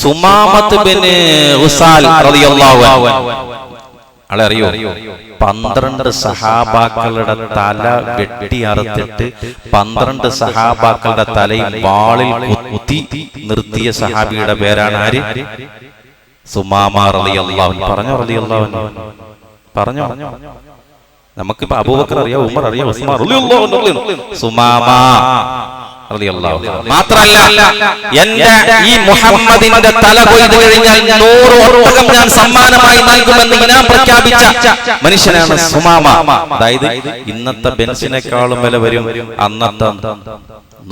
സുമാമത്ത് bin Uthal റളിയല്ലാഹു അൻഹു അറിയോ? 12 സഹാബാക്കളുടെ തല വെട്ടി അറുത്തിട്ട് 12 സഹാബാക്കളുടെ തലയിൽ വാളിൽ കുത്തി നിർത്തിയ സഹാബിയുടെ പേരാണ് ആര്? സുമാമ റളിയല്ലാഹു അൻഹു. പറഞ്ഞോ. നമുക്കിപ്പോ അബൂബക്കർ അറിയാം, ഉമർ അറിയാം, ഉസ്മാൻ റളിയല്ലാഹു അൻഹു. സുമാമ റളിയല്ലാഹു അൻഹു മാത്രമല്ല, എന്റെ ഈ മുഹമ്മദിന്റെ തല കൊയ്തു കഴിഞ്ഞാൽ 100 ഒട്ടകം ഞാൻ സമ്മാനമായി നൽകുമെന്ന് ഇനാം പ്രഖ്യാപിച്ച മനുഷ്യനാണ് സുമാമ. അതായത് ഇന്നത്തെ ബെൻസിനേക്കാളും വില വരും, അന്നത്തെ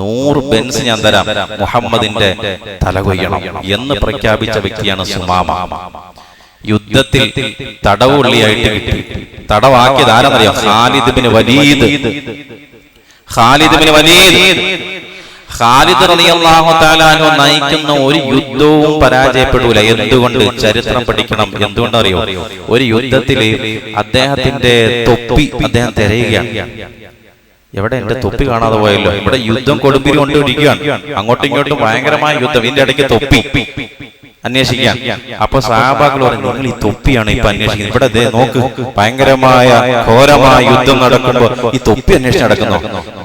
100 ബെൻസ് ഞാൻ തരാം, മുഹമ്മദിന്റെ തല കൊയ്യണം എന്ന് പ്രഖ്യാപിച്ച വ്യക്തിയാണ് സുമാമ. യുദ്ധത്തിൽ തടവുള്ളിയായിട്ട് കിട്ടി. തടവാക്കിയത് ആരെന്നറിയാം? Khalid bin Walid. ഖാലിദ് റളിയല്ലാഹു തആല അൻഹു നയിക്കുന്ന ഒരു യുദ്ധവും പരാജയപ്പെടൂല. എന്തുകൊണ്ട്? ചരിത്രം പഠിക്കണം. എന്തുകൊണ്ടറിയോ? ഒരു യുദ്ധത്തില് അദ്ദേഹത്തിന്റെ തൊപ്പി അദ്ദേഹം തിരയുകയാണ്. എവിടെ എന്റെ തൊപ്പി കാണാതെ പോയല്ലോ? ഇവിടെ യുദ്ധം കൊടുമ്പിരി കൊണ്ടിരിക്കുകയാണ്, അങ്ങോട്ടും ഇങ്ങോട്ടും ഭയങ്കരമായ യുദ്ധം. ഇതിന്റെ ഇടയ്ക്ക് തൊപ്പി അന്വേഷിക്കാൻ. അപ്പൊ സഹാബാക്കൾ പറഞ്ഞു, നിങ്ങൾ ഈ തൊപ്പിയാണ് ഇപ്പൊ അന്വേഷിക്കുന്നത്. ഇവിടെ ദേ നോക്ക്, ഭയങ്കരമായ ഘോരമായ യുദ്ധം നടക്കുമ്പോ ഈ തൊപ്പി അന്വേഷിച്ച് നടക്കുന്നു.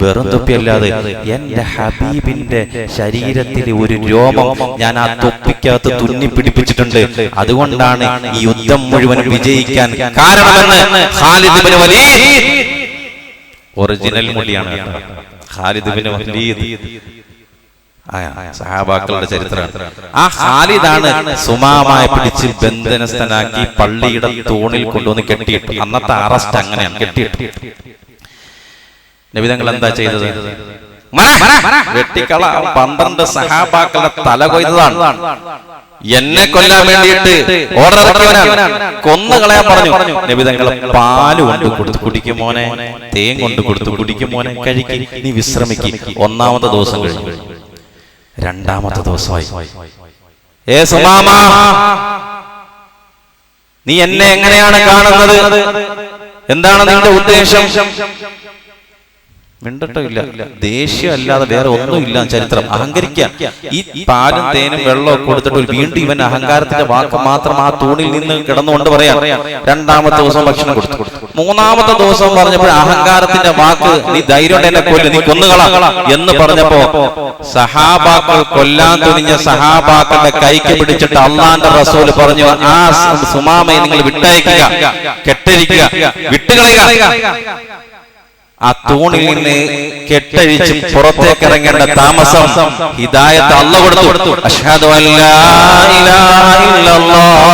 വെറും തൊപ്പി അല്ലാതെ എന്റെ ഹബീബിന്റെ ശരീരത്തിലെ ഒരു രോമം ഞാൻ ആ തൊപ്പിക്കകത്ത് തുന്നി പിടിപ്പിച്ചിട്ടുണ്ട്. അതുകൊണ്ടാണ് ഈ യുദ്ധം മുഴുവൻ വിജയിക്കാൻ കാരണമെന്ന് ഖാലിദ് ബിൻ വലീദ്. ഒറിജിനൽ മുടിയാണ് ഖാലിദ് ബിൻ വലീദ്. സഹാബാക്കളുടെ ചരിത്രമാണ്. ആ ഖാലിദാണ് സുമാമയെ പിടിച്ച് ബന്ധനസ്ഥനാക്കി പള്ളിയുടെ തൂണിൽ കൊണ്ടുവന്ന് കെട്ടിയിട്ടു. അന്നത്തെ അറസ്റ്റ് അങ്ങനെയാണ്, കെട്ടിയിട്ടു. നബി തങ്ങൾ എന്താ ചെയ്തത്? വെട്ടിക്കള. 12 സഹാബാക്കളുടെ തല കൊയ്തതാണ്. എന്നെ കൊല്ലാൻ വേണ്ടിയിട്ട് ഓർഡർ ഇറക്കിയവനാണ്. കൊന്നുകളയാൻ പറഞ്ഞു. നബി തങ്ങൾ പാല് കൊണ്ട് കൊടുത്തു, കുടിക്കും മോനെ. തേൻ കൊണ്ട് കൊടുത്തു, കുടിക്കും മോനെ, കഴിക്കും, നീ വിശ്രമിക്കും. 1ാമത്തെ ദിവസം കഴിഞ്ഞു. 2ാമത്തെ ദിവസമായി. സുമാമ, നീ എന്നെ എങ്ങനെയാണ് കാണുന്നത്? എന്താണ് നിന്റെ ഉദ്ദേശം? മിണ്ടട്ടോ ഇല്ല. ദേഷ്യം അല്ലാതെ വേറെ ഒന്നുമില്ല ചരിത്രം. അഹങ്കരിക്കുക. ഈ പാലും തേനും വെള്ളവും കൊടുത്തിട്ട് വീണ്ടും ഇവൻ അഹങ്കാരത്തിന്റെ വാക്ക് മാത്രം ആ തൂണിൽ നിന്ന് കിടന്നുകൊണ്ട് പറയാം. 2ാമത്തെ ദിവസം ഭക്ഷണം കൊടുത്തു. 3ാമത്തെ ദിവസം പറഞ്ഞപ്പോൾ അഹങ്കാരത്തിന്റെ വാക്ക്, നീ ധൈര്യം എന്നെ കൊല്ല്, നീ കൊന്നുകള എന്ന് പറഞ്ഞപ്പോ സഹാബാക്കൾ, കൊല്ലാൻ തുനിഞ്ഞ സഹാബാക്കളുടെ കൈക്ക് പിടിച്ചിട്ട് അള്ളാന്റെ റസൂൽ പറഞ്ഞു, ആ സുമാമയെ നിങ്ങൾ വിട്ടയക്കുക, കെട്ടഴിക്കുക, വിട്ടുകളയുക. ആ തൂണിൽ നിന്ന് കെട്ടഴിച്ച് പുറത്തേക്ക് ഇറങ്ങേണ്ട താമസം ഹിദായത്ത് അല്ലാഹു കൊടുത്തു. അഷ്ഹദു അല്ലാ ഇലാഹ ഇല്ലല്ലാഹ്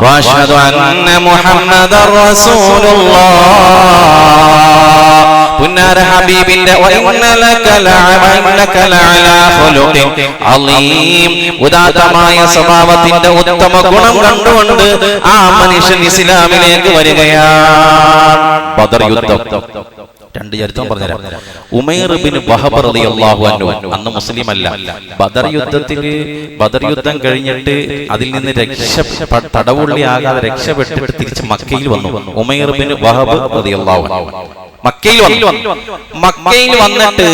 വ അഷ്ഹദു അന്ന മുഹമ്മദർ റസൂലുള്ളാഹ്. പുന്നാര ഹബീബിന്റെ ഉദാത്തമായ സ്വഭാവത്തിന്റെ ഉത്തമ ഗുണം കണ്ടുകൊണ്ട് ആ മനുഷ്യൻ ഇസ്ലാമിലേക്ക് വരികയാണ്. ബദർ യുദ്ധം 2 ചരിത്രം പറഞ്ഞുതരാം. ഉമൈർ ബിൻ വഹബ് റളിയല്ലാഹു അൻഹു അന്ന് മുസ്ലിം അല്ല. ബദർ യുദ്ധം കഴിഞ്ഞിട്ട് അതിൽ നിന്ന് തടവുള്ളിയാകാതെ രക്ഷപ്പെട്ടിട്ട് തിരിച്ച് മക്കയിൽ വന്നു. ഉമൈർ ബിൻ വഹബ് റളിയല്ലാഹു അൻഹു മക്കയിൽ വന്നിട്ട്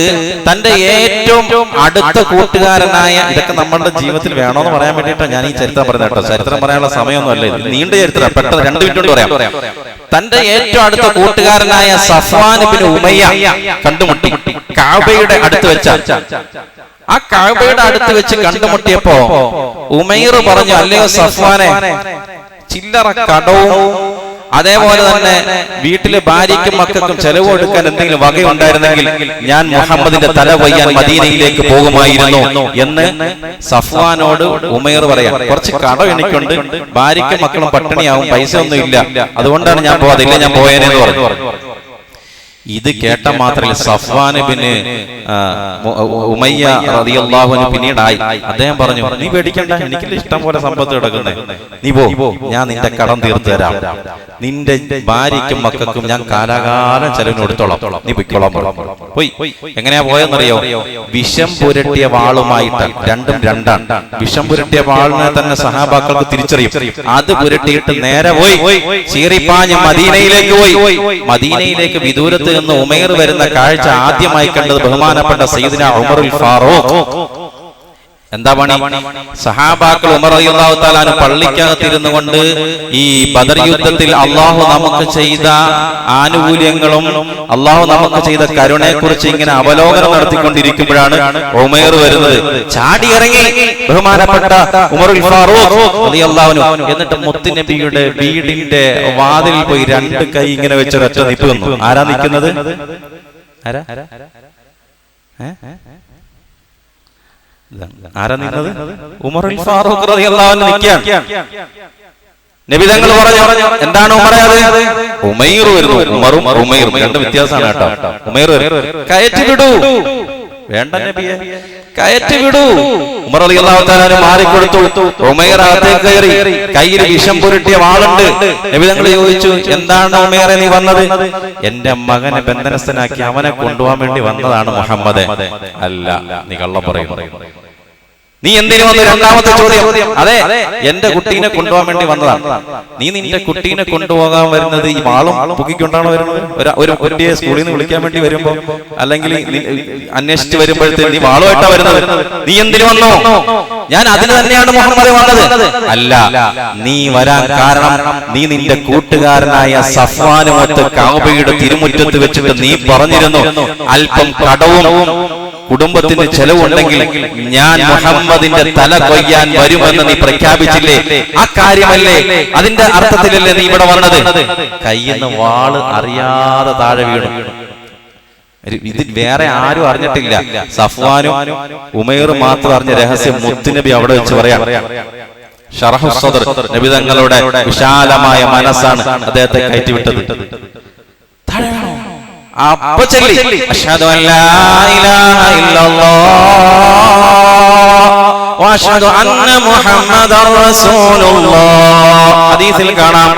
തന്റെ ഏറ്റവും അടുത്ത കൂട്ടുകാരനായ, ഇതൊക്കെ നമ്മുടെ ജീവിതത്തിൽ വേണോന്ന് പറയാൻ വേണ്ടിയിട്ടാണ് ഞാൻ ഈ ചരിത്രം പറയുന്നത് കേട്ടോ. ചരിത്രം പറയാനുള്ള സമയമൊന്നും അല്ല, നീണ്ട ചരിത്രം, പെട്ടെന്ന് 2 മിനിറ്റ് കൊണ്ട് പറയാം. തന്റെ ഏറ്റവും അടുത്ത കൂട്ടുകാരനായ സഫ്വാൻ ബിൻ ഉമയ്യ കണ്ടുമുട്ടി. കഅബയുടെ അടുത്ത് വെച്ച ആ കഅബയുടെ അടുത്ത് വെച്ച് കണ്ടുമുട്ടിയപ്പോ ഉമൈർ പറഞ്ഞു, അല്ലയോ സഫ്വാനെ, ചില്ലറ കടവും അതേപോലെ തന്നെ വീട്ടിലെ ഭാര്യയ്ക്കും മക്കൾക്കും ചെലവ് കൊടുക്കാൻ എന്തെങ്കിലും വകയുണ്ടായിരുന്നെങ്കിൽ ഞാൻ മുഹമ്മദിന്റെ തല കൊയ്യാൻ മദീനയിലേക്ക് പോകുമായിരുന്നു എന്ന് സഫ്വാനോട് ഉമൈർ പറയാം. കുറച്ച് കടം എനിക്കുണ്ട്, ഭാര്യയ്ക്കും മക്കളും പട്ടിണിയാവും, പൈസ ഒന്നും ഇല്ല, അതുകൊണ്ടാണ് ഞാൻ പോകാതില്ല, ഞാൻ പോയേനെന്ന് പറഞ്ഞു. ഇത് കേട്ട മാത്രമല്ല, സഫ്വാൻ ബിൻ ഉമയ്യ റളിയല്ലാഹു അൻഹു പിന്നീടായി അദ്ദേഹം പറഞ്ഞു, നീ പേടിക്കണ്ട, എനിക്കില്ല ഇഷ്ടം പോലെ സമ്പത്ത് കിടക്കുന്നേ, നീ പോ, ഞാൻ നിന്റെ കടം തീർത്തു തരാം, നിന്റെ ഭാര്യയ്ക്കും മക്കൾക്കും ഞാൻ കാലാകാലം ചെലവിന് കൊടുത്തോളാം, നീ പൊയ്ക്കോളാം. പോയി. എങ്ങനെയാ പോയെന്നറിയോ? വിഷം പുരട്ടിയ വാളുമായിട്ട്, രണ്ടും രണ്ടാണ്. വിഷം പുരട്ടിയ വാളിനെ തന്നെ സഹാബാക്കൾക്ക് തിരിച്ചറിയും. അത് പുരട്ടിയിട്ട് നേരെ പോയി ചീറിപ്പാഞ്ഞ് മദീനയിലേക്ക് പോയി. മദീനയിലേക്ക് വിദൂരത്ത് നിന്ന് ഉമൈർ വരുന്ന കാഴ്ച ആദ്യമായി കണ്ടത് ബഹുമാനപ്പെട്ട സയ്യിദുനാ ഉമറുൽ ഫാറൂഖ് എന്താ പണി? സഹാബാക്കൾ ഉമർ റളിയല്ലാഹു തആല അൻഹു പള്ളിക്കകത്തിരുന്നു കൊണ്ട് ഈ ബദർ യുദ്ധത്തിൽ അള്ളാഹു നമുക്ക് ചെയ്ത ആനുകൂല്യങ്ങളും അള്ളാഹു നമുക്ക് ചെയ്ത കരുണയെക്കുറിച്ച് ഇങ്ങനെ അവലോകനം നടത്തിക്കൊണ്ടിരിക്കുമ്പോഴാണ് ഉമൈർ വരുന്നത്. ചാടി ഇറങ്ങി ബഹുമാനപ്പെട്ട ഉമറുൽ ഫാറൂഖ് റളിയല്ലാഹു അൻഹു. എന്നിട്ട് മുത്തുനബിയുടെ വീടിന്റെ വാതിലിൽ പോയി രണ്ട് കൈ ഇങ്ങനെ വെച്ചൊരൊറ്റ നിപ്പ് നിന്നു. ആരാ നിൽക്കുന്നത്? ആരാ ആരാ നിന്നത്? ഉമറുൽ ഫാറൂഖ് റളിയല്ലാഹു അൻഹു നിൽക്കുകയാണ്. നബി തങ്ങൾ പറഞ്ഞു, എന്താണ് ഉമറേ അത്? ഉമൈർ വരുന്നു. ഉമറും ഉമൈറും രണ്ട് വ്യത്യാസമാണ് കേട്ടോ. ഉമൈർ കയറ്റി വിടൂ. വേണ്ട നബിയെ, കയറ്റി വിടൂ. ഉമർ റളിയല്ലാഹു തആല മാറിക്കൊടുത്തു. ഉമൈർ അകത്തേക്ക് കയറി. കയ്യിൽ വിഷം പുരട്ടിയ വാളുണ്ട്. നബി തങ്ങൾ ചോദിച്ചു, എന്താണ് ഉമൈറെ നീ വന്നത്? എന്റെ മകനെ ബന്ധനസ്ഥനാക്കി അവനെ കൊണ്ടുപോകാൻ വേണ്ടി വന്നതാണ് മുഹമ്മദ്. അല്ല, നീ കള്ളം പറയുന്നു. നീ എന്തിനു വന്നു? രണ്ടാമത്തെ ചോദ്യം. അതെ, എന്റെ കുട്ടീനെ കൊണ്ടുപോകാൻ വേണ്ടി വന്നതാണ്. നീ നിന്റെ കുട്ടീനെ കൊണ്ടുപോകാൻ വരുന്നത് ഈ വാളും പൊക്കിക്കൊണ്ടാണ് വരുന്നത്? ഒരു കുട്ടിയെ സ്കൂളിൽ നിന്ന് വിളിക്കാൻ വേണ്ടി വരുമ്പോ അല്ലെങ്കിൽ അന്വേഷിച്ച് വരുമ്പോഴത്തേക്ക് നീ വാളുമായിട്ടാ വരുന്നത്. നീ എന്തിനു വന്നു? ഞാൻ അതിന് തന്നെയാണ് മുഹമ്മദ് വന്നത്. അല്ല, നീ വരാൻ കാരണം നീ നിന്റെ കൂട്ടുകാരനായ സഫ്വാനുമൊത്ത് കഅബയുടെ തിരുമുറ്റത്ത് വെച്ചിട്ട് നീ പറഞ്ഞിരുന്നു, അല്പം കടവും കുടുംബത്തിന് ചെലവുണ്ടെങ്കിൽ ഞാൻ മുഹമ്മദിന്റെ തല കൊയ്യാൻ വരുമെന്ന് നീ പ്രഖ്യാപിച്ചില്ലേ? ആ കാര്യമല്ലേ, അതിന്റെ അർത്ഥത്തിലല്ലേ നീ ഇവിടെ വന്നത്? കയ്യെന്ന് വാള് അറിയാതെ താഴെ വീണു. ഇത് വേറെ ആരും അറിഞ്ഞിട്ടില്ല. സഫ്വാനും ഉമൈറും മാത്രം അറിഞ്ഞ രഹസ്യം മുത്തുനബി അവിടെ വെച്ച് പറയാം. ശറഹു സദർ, നബി തങ്ങളുടെ വിശാലമായ മനസ്സാണ് അദ്ദേഹത്തെ കയറ്റിവിട്ടത്. അപ്പൊ ചൊല്ലി, അശ്ഹദു അല്ലാ ഇലാഹ ഇല്ലല്ലാഹ് വഅശ്ഹദു അന്ന മുഹമ്മദർ റസൂലുള്ളാഹ്. ഹദീസിൽ കാണാം,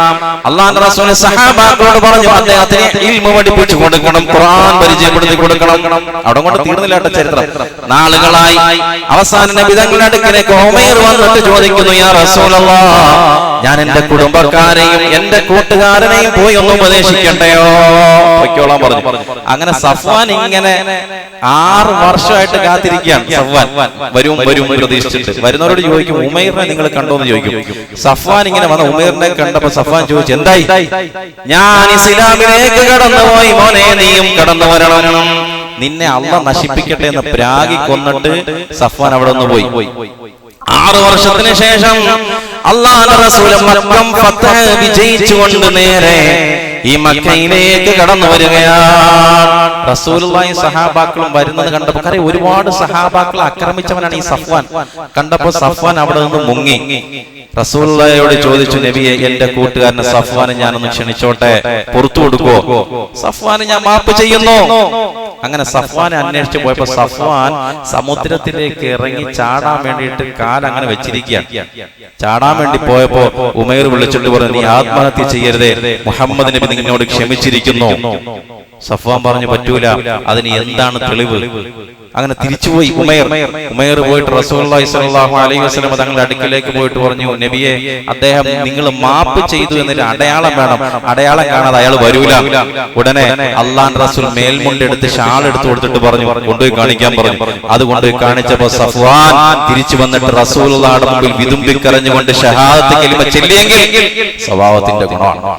അല്ലാഹുവിന്റെ റസൂൽ സഹാബാക്കളോട് പറഞ്ഞു, അദ്ദേഹത്തിന് ഇൽമു പഠിപ്പിച്ചു കൊടുക്കണം, ഖുർആൻ പരിചയപ്പെടുത്തി കൊടുക്കണം. അവിടെ കൊണ്ട് തീർന്നില്ല ചരിത്രം. നാളുകളായി അവസാന നബി തങ്ങളുടെ അടുക്കലേക്ക് ഉമൈർ വന്നിട്ട് ചോദിക്കുന്നു, യാ റസൂലല്ലാഹ്, ഞാൻ എന്റെ കുടുംബക്കാരെയും എന്റെ കൂട്ടുകാരനെയും പോയി ഒന്ന് ഉപദേശിക്കണ്ടയോ? പൊയ്ക്കോളാൻ പറഞ്ഞു. അങ്ങനെ സഫ്വാൻ ഇങ്ങനെ 6 വർഷമായിട്ട് കാത്തിരിക്കുകയാണ്. സഫ്വാൻ വരും പ്രതീക്ഷിച്ചിട്ട്. വരുന്നവരോട് ചോദിക്കും, ഉമൈറിനെ നിങ്ങൾ കണ്ടോ എന്ന് ചോദിക്കും. സഫ്വാൻ ഇങ്ങനെ വന്ന ഉമൈറിനെ കണ്ടപ്പോ സഫ്വാൻ ചോദിച്ചു, എന്തായി? ഞാൻ ഇസ്ലാമിലേക്ക് കടന്നുപോയി, മോനെ നീയും കടന്നു വരണം. നിന്നെ അള്ളാഹ് നശിപ്പിക്കട്ടെ എന്ന് പ്രാഗി കൊന്നിട്ട് സഫ്വാൻ അവിടെ നിന്ന് പോയി. 6 വർഷത്തിന് ശേഷം അല്ലാഹുവിന്റെ റസൂൽ മക്കം ഫതഹ് വിജയിച്ചുകൊണ്ട് നേരെ ഈ മക്കയിലേക്ക് കടന്നു വരികയാണ്. റസൂലുള്ളാഹി സഹാബാക്കളും വരുന്നത് കണ്ടപ്പോൾ, കാരണം ഒരുപാട് സഹാബാക്കളെ ആക്രമിച്ചവനാണ് ഈ സഫ്വാൻ. കണ്ടപ്പോ സഫ്വാൻ അവിടെ നിന്ന് മുങ്ങി. റസൂലുള്ളാഹിയോട് ചോദിച്ചു, നബിയെ, എന്റെ കൂട്ടുകാരനെ സഫ്വാനെ ഞാനൊന്ന് ക്ഷണിച്ചോട്ടെ, പുറത്തു കൊടുക്കുവോ? സഫ്വാന് ഞാൻ മാപ്പ് ചെയ്യുന്നു. അങ്ങനെ സഫ്വാനെ അന്വേഷിച്ചു പോയപ്പോ സഫ്വാൻ സമുദ്രത്തിലേക്ക് ഇറങ്ങി ചാടാൻ വേണ്ടിയിട്ട് കാലങ്ങനെ വെച്ചിരിക്കുകയാണ്. ചാടാൻ വേണ്ടി പോയപ്പോ ഉമൈർ വിളിച്ചിട്ട് പറഞ്ഞു, നീ ആത്മഹത്യ ചെയ്യരുതേ, മുഹമ്മദ് നബി നിന്നോട് ക്ഷമിച്ചിരിക്കുന്നു. സഫ്വാൻ പറഞ്ഞു, പറ്റൂല, അതിന് എന്താണ് തെളിവ്? അങ്ങനെ തിരിച്ചുപോയി ഉമൈർ പോയിട്ട് റസൂലുള്ളാഹി സ്വല്ലല്ലാഹു അലൈഹി വസല്ലം തങ്ങളുടെ അടുക്കലേക്ക് പോയിട്ട് പറഞ്ഞു, നബിയെ, അദ്ദേഹം നിങ്ങൾ മാപ്പ് ചെയ്തു എന്നൊരു അടയാളം വേണം, അടയാളം കാണാതെ അയാൾ വരൂല. ഉടനെ അല്ലാഹുവിന്റെ റസൂൽ മേൽമുണ്ടെടുത്ത് ഷാൾ എടുത്തു കൊടുത്തിട്ട് പറഞ്ഞു, കൊണ്ടുപോയി കാണിക്കാൻ പറഞ്ഞു. അത് കൊണ്ടുപോയി കാണിച്ചപ്പോ സഫ്വാൻ തിരിച്ചു വന്നിട്ട് റസൂലുള്ളാഹിയുടെ മുമ്പിൽ വിതുമ്പിക്കരഞ്ഞുകൊണ്ട് ഷഹാദത്ത് കലിമ ചൊല്ലിയെങ്കിൽ സ്വഭാവത്തിന്റെ ഗുണമാണ്.